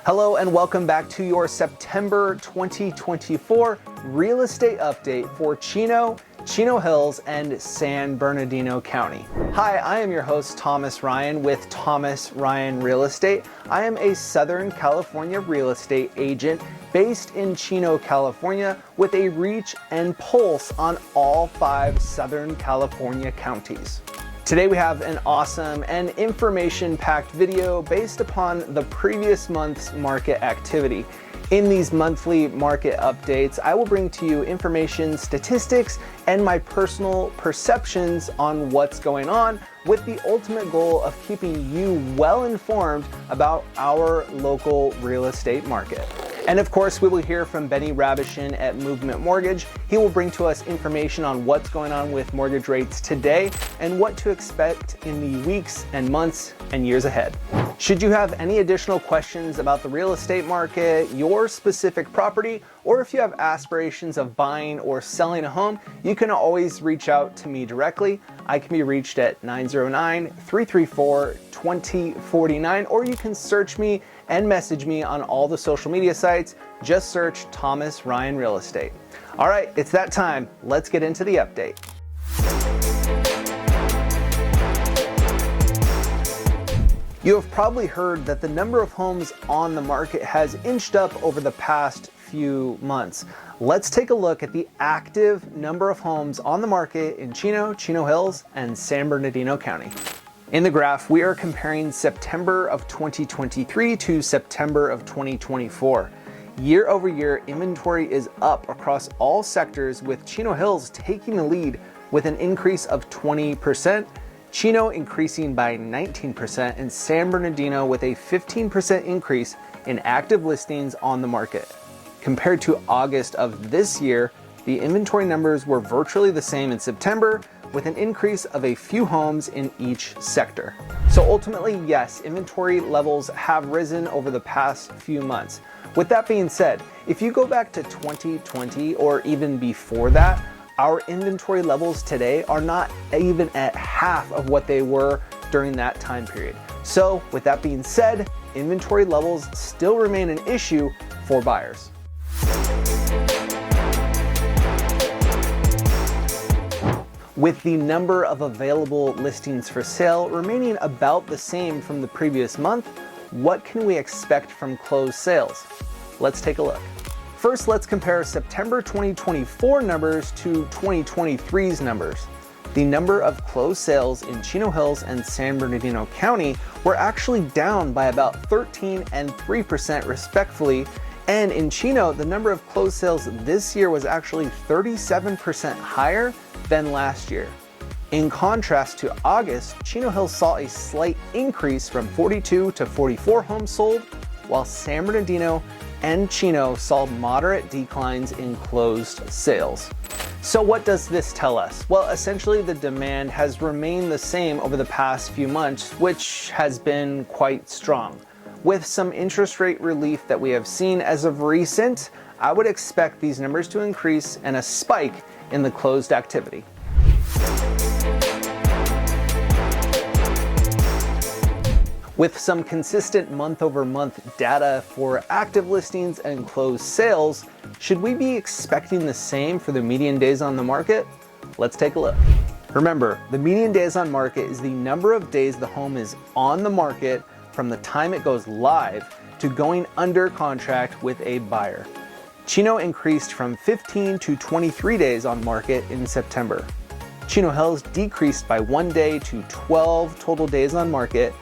Hello and welcome back to your September 2024 real estate update for Chino, Chino Hills, and San Bernardino County. Hi, I am your host Thomas Ryan with Thomas Ryan Real Estate. I am a Southern California real estate agent based in Chino, California, with a reach and pulse on all 5 Southern California counties. Today we have an awesome and information-packed video based upon the previous month's market activity. In these monthly market updates, I will bring to you information, statistics, and my personal perceptions on what's going on, with the ultimate goal of keeping you well informed about our local real estate market. And of course, we will hear from Benny Rabishin at Movement Mortgage. He will bring to us information on what's going on with mortgage rates today and what to expect in the weeks and months and years ahead. Should you have any additional questions about the real estate market, your specific property, or if you have aspirations of buying or selling a home, you can always reach out to me directly. I can be reached at 909-334-2049, or you can search me and message me on all the social media sites. Just search Thomas Ryan Real Estate. All right, it's that time. Let's get into the update. You have probably heard that the number of homes on the market has inched up over the past few months. Let's take a look at the active number of homes on the market in Chino, Chino Hills, and San Bernardino County. In the graph, we are comparing September of 2023 to September of 2024. Year over year, inventory is up across all sectors, with Chino Hills taking the lead with an increase of 20%, Chino increasing by 19%, and San Bernardino with a 15% increase in active listings on the market. Compared to August of this year, the inventory numbers were virtually the same in September, with an increase of a few homes in each sector. So ultimately, yes, inventory levels have risen over the past few months. With that being said, if you go back to 2020 or even before that, our inventory levels today are not even at half of what they were during that time period. So with that being said, inventory levels still remain an issue for buyers. With the number of available listings for sale remaining about the same from the previous month, what can we expect from closed sales? Let's take a look. First, let's compare September 2024 numbers to 2023's numbers. The number of closed sales in Chino Hills and San Bernardino County were actually down by about 13% and 3% respectively. And in Chino, the number of closed sales this year was actually 37% higher than last year. In contrast to August, Chino Hills saw a slight increase from 42 to 44 homes sold, while San Bernardino and Chino saw moderate declines in closed sales. So what does this tell us? Well, essentially the demand has remained the same over the past few months, which has been quite strong. With some interest rate relief that we have seen as of recent, I would expect these numbers to increase and a spike in the closed activity. With some consistent month-over-month data for active listings and closed sales, should we be expecting the same for the median days on the market? Let's take a look. Remember, the median days on market is the number of days the home is on the market from the time it goes live to going under contract with a buyer. Chino increased from 15 to 23 days on market in September. Chino Hills decreased by 1 day to 12 total days on market,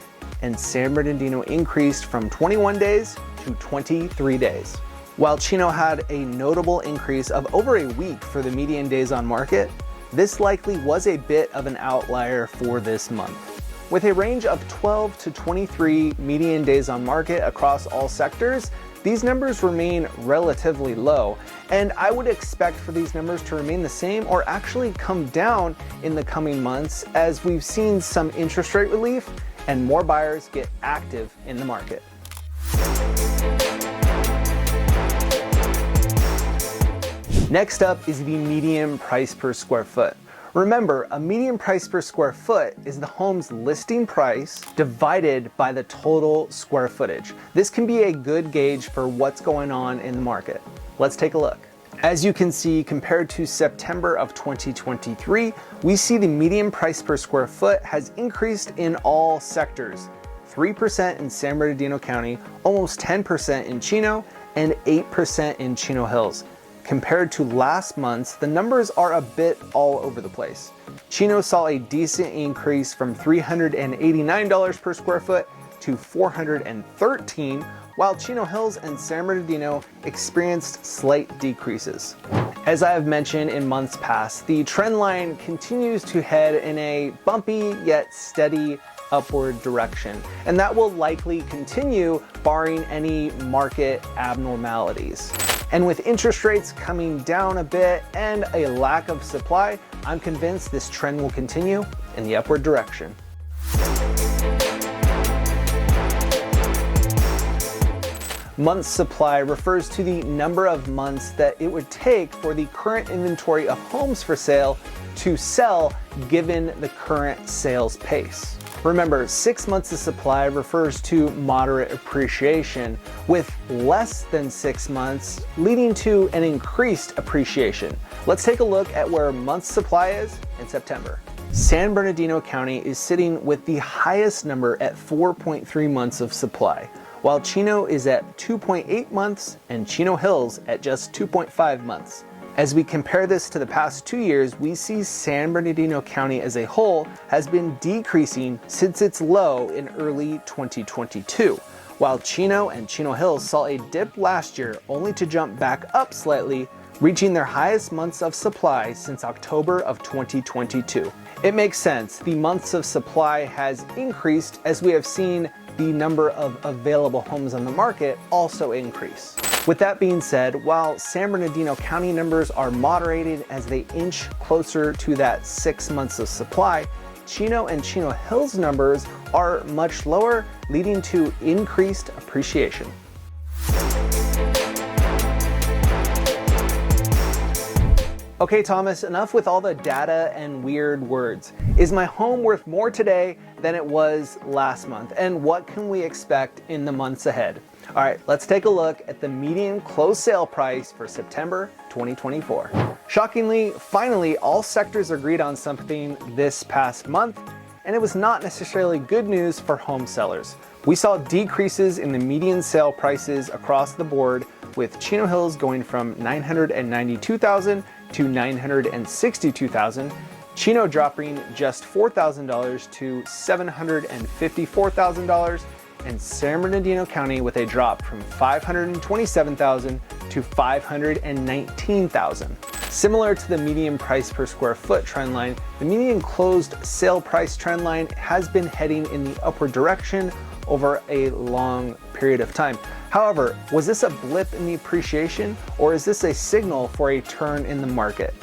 and San Bernardino increased from 21 days to 23 days. While Chino had a notable increase of over a week for the median days on market, this likely was a bit of an outlier for this month. With a range of 12 to 23 median days on market across all sectors, these numbers remain relatively low, and I would expect for these numbers to remain the same or actually come down in the coming months, as we've seen some interest rate relief and more buyers get active in the market. Next up is the median price per square foot. Remember, a median price per square foot is the home's listing price divided by the total square footage. This can be a good gauge for what's going on in the market. Let's take a look. As you can see, compared to September of 2023, we see the median price per square foot has increased in all sectors. 3% in San Bernardino County, almost 10% in Chino, and 8% in Chino Hills. Compared to last month's, the numbers are a bit all over the place. Chino saw a decent increase from $389 per square foot to $413, while Chino Hills and San Bernardino experienced slight decreases. As I have mentioned in months past, the trend line continues to head in a bumpy yet steady upward direction, and that will likely continue barring any market abnormalities. And with interest rates coming down a bit and a lack of supply, I'm convinced this trend will continue in the upward direction. Months supply refers to the number of months that it would take for the current inventory of homes for sale to sell given the current sales pace. Remember, 6 months of supply refers to moderate appreciation, with less than 6 months leading to an increased appreciation. Let's take a look at where months supply is in September. San Bernardino County is sitting with the highest number at 4.3 months of supply, while Chino is at 2.8 months and Chino Hills at just 2.5 months. As we compare this to the past 2 years, we see San Bernardino County as a whole has been decreasing since its low in early 2022, while Chino and Chino Hills saw a dip last year only to jump back up slightly, reaching their highest months of supply since October of 2022. It makes sense. The months of supply has increased as we have seen the number of available homes on the market also increase. With that being said, while San Bernardino County numbers are moderated as they inch closer to that 6 months of supply, Chino and Chino Hills numbers are much lower, leading to increased appreciation. Okay, Thomas, enough with all the data and weird words. Is my home worth more today than it was last month? And what can we expect in the months ahead? All right, let's take a look at the median closed sale price for September 2024. Shockingly, finally, all sectors agreed on something this past month, and it was not necessarily good news for home sellers. We saw decreases in the median sale prices across the board, with Chino Hills going from $992,000 to $962,000, Chino dropping just $4,000 to $754,000, and San Bernardino County with a drop from $527,000 to $519,000. Similar to the median price per square foot trend line, the median closed sale price trend line has been heading in the upward direction over a long period of time. However, was this a blip in the appreciation, or is this a signal for a turn in the market?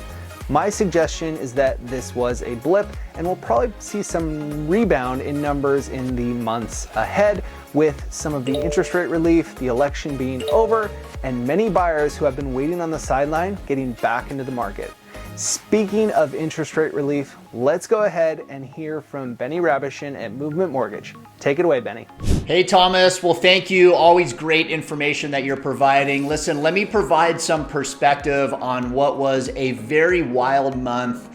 My suggestion is that this was a blip, and we'll probably see some rebound in numbers in the months ahead, with some of the interest rate relief, the election being over, and many buyers who have been waiting on the sideline getting back into the market. Speaking of interest rate relief, let's go ahead and hear from Benny Rabishin at Movement Mortgage. Take it away, Benny. Hey, Thomas. Well, thank you. Always great information that you're providing. Listen, let me provide some perspective on what was a very wild month.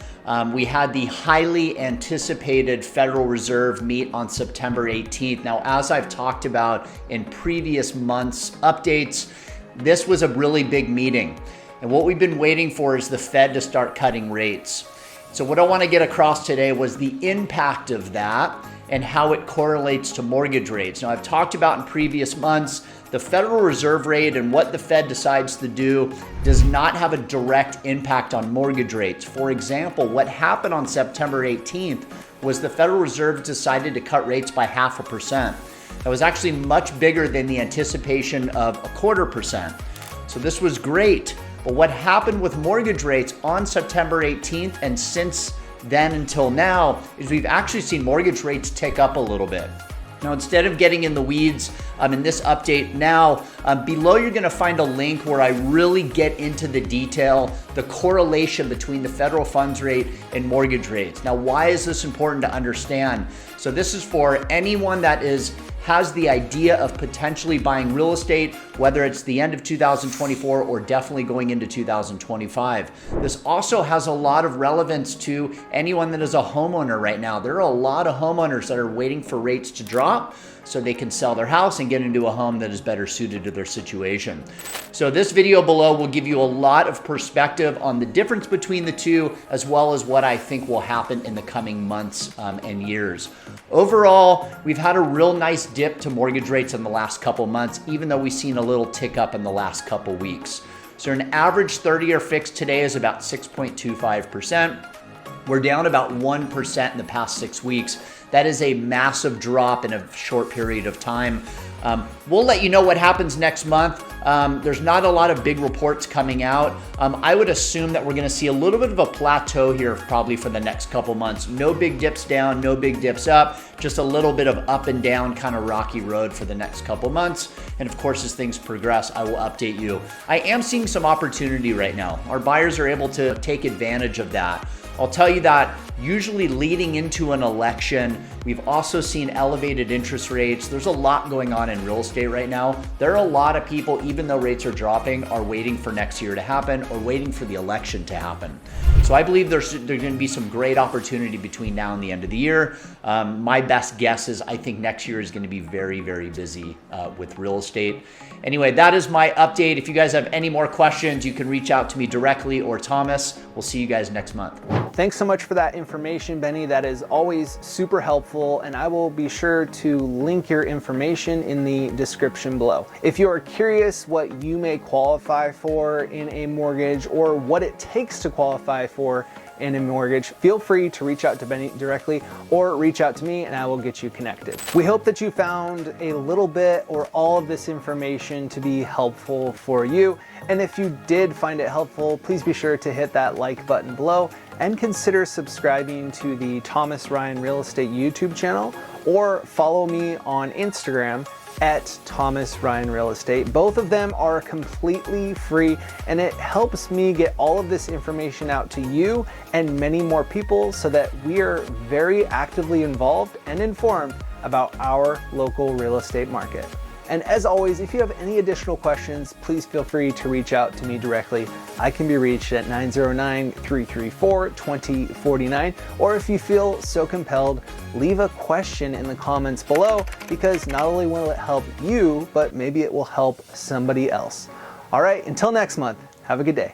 We had the highly anticipated Federal Reserve meet on September 18th. Now, as I've talked about in previous months' updates, this was a really big meeting. And what we've been waiting for is the Fed to start cutting rates. So what I want to get across today was the impact of that and how it correlates to mortgage rates. Now, I've talked about in previous months, the Federal Reserve rate and what the Fed decides to do does not have a direct impact on mortgage rates. For example, what happened on September 18th was the Federal Reserve decided to cut rates by 0.5%. That was actually much bigger than the anticipation of 0.25%. So this was great. But what happened with mortgage rates on September 18th and since then until now is we've actually seen mortgage rates tick up a little bit. Now, instead of getting in the weeds in this update now, below you're gonna find a link where I really get into the detail, the correlation between the federal funds rate and mortgage rates. Now, why is this important to understand? So this is for anyone that has the idea of potentially buying real estate, whether it's the end of 2024 or definitely going into 2025. This also has a lot of relevance to anyone that is a homeowner right now. There are a lot of homeowners that are waiting for rates to drop so they can sell their house and get into a home that is better suited to their situation. So this video below will give you a lot of perspective on the difference between the two, as well as what I think will happen in the coming months and years. Overall, we've had a real nice dip to mortgage rates in the last couple months, even though we've seen a little tick up in the last couple weeks. So an average 30-year fix today is about 6.25%. We're down about 1% in the past 6 weeks. That is a massive drop in a short period of time. We'll let you know what happens next month. There's not a lot of big reports coming out. I would assume that we're gonna see a little bit of a plateau here probably for the next couple months. No big dips down, no big dips up, just a little bit of up and down kind of rocky road for the next couple months. And of course, as things progress, I will update you. I am seeing some opportunity right now. Our buyers are able to take advantage of that. I'll tell you that usually leading into an election, we've also seen elevated interest rates. There's a lot going on in real estate right now. There are a lot of people, even though rates are dropping, are waiting for next year to happen or waiting for the election to happen. So I believe there's going to be some great opportunity between now and the end of the year. My best guess is I think next year is going to be very, very busy with real estate. Anyway, that is my update. If you guys have any more questions, you can reach out to me directly or Thomas. We'll see you guys next month. Thanks so much for that information, Benny. That is always super helpful, and I will be sure to link your information in the description below. If you are curious what you may qualify for in a mortgage or what it takes to qualify for in a mortgage, feel free to reach out to Benny directly or reach out to me and I will get you connected. We hope that you found a little bit or all of this information to be helpful for you. And if you did find it helpful, please be sure to hit that like button below and consider subscribing to the Thomas Ryan Real Estate YouTube channel or follow me on Instagram at Thomas Ryan Real Estate. Both of them are completely free and it helps me get all of this information out to you and many more people so that we are very actively involved and informed about our local real estate market. And as always, if you have any additional questions, please feel free to reach out to me directly. I can be reached at 909-334-2049, or if you feel so compelled, leave a question in the comments below, because not only will it help you, but maybe it will help somebody else. All right, until next month, have a good day.